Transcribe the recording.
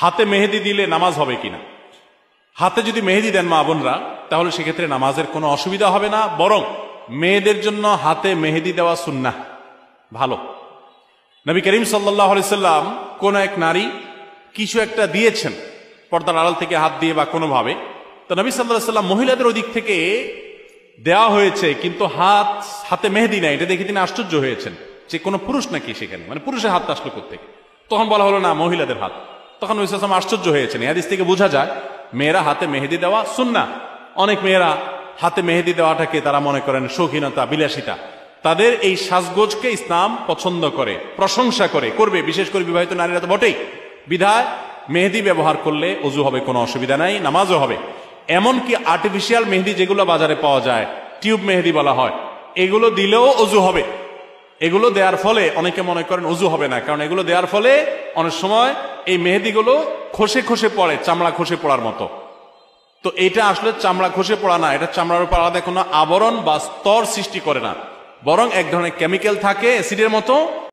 হাতে মেহেদি দিলে নামাজ হবে কিনা। হাতে যদি মেহেদি দেন মা বোনরা, তাহলে সেক্ষেত্রে নামাজের কোনো অসুবিধা হবে না, বরং মেয়েদের জন্য হাতে মেহেদি দেওয়া সুন্নাহ, ভালো। নবী করিম সাল্লাল্লাহু আলাইহি সাল্লাম কোন এক নারী কিছু একটা দিয়েছেন পর্দার আড়াল থেকে হাত দিয়ে বা কোনোভাবে, তো নবী সাল্লাল্লাহু আলাইহি সাল্লাম মহিলাদের ওই দিক থেকে দেওয়া হয়েছে কিন্তু হাতে মেহেদি নাই, এটা দেখে তিনি আশ্চর্য হয়েছেন যে কোনো পুরুষ নাকি সেখানে, মানে পুরুষের হাত আসলো কোত্থেকে। তখন বলা হলো না, মহিলাদের হাত। তখন নবী সাল্লাল্লাহু আলাইহি সাল্লাম আশ্চর্য হয়েছেন। এই হাদিস থেকে বোঝা যায় মেয়েরা হাতে মেহেদি দেওয়া সুন্নাহ। অনেক মেয়েরা হাতে মেহেদি দেওয়াটাকে তারা মনে করেন শৌখিনতা, বিলাসিতা। তাদের এই সাজগোজকে ইসলাম পছন্দ করে, প্রশংসা করে, করবে, বিশেষ করে বিবাহিত নারীরা তো বটেই। বিধায় মেহেদি ব্যবহার করলে অজু হবে, কোনো অসুবিধা নাই, নামাজও হবে। এমনকি আর্টিফিশিয়াল মেহেদি যেগুলো বাজারে পাওয়া যায়, টিউব মেহেদি বলা হয়, এগুলো দিলেও অজু হবে। এগুলো দেওয়ার ফলে অনেকে মনে করেন অজু হবে না, কারণ এগুলো দেওয়ার ফলে অনেক সময় এই মেহেদিগুলো খসে খসে পড়ে, চামড়া খসে পড়ার মতো। তো এটা আসলে চামড়া খসে পড়া না, এটা চামড়ার উপর আলাদা কোনো আবরণ বা স্তর সৃষ্টি করে না, বরং এক ধরনের কেমিক্যাল থাকে অ্যাসিডের মতো,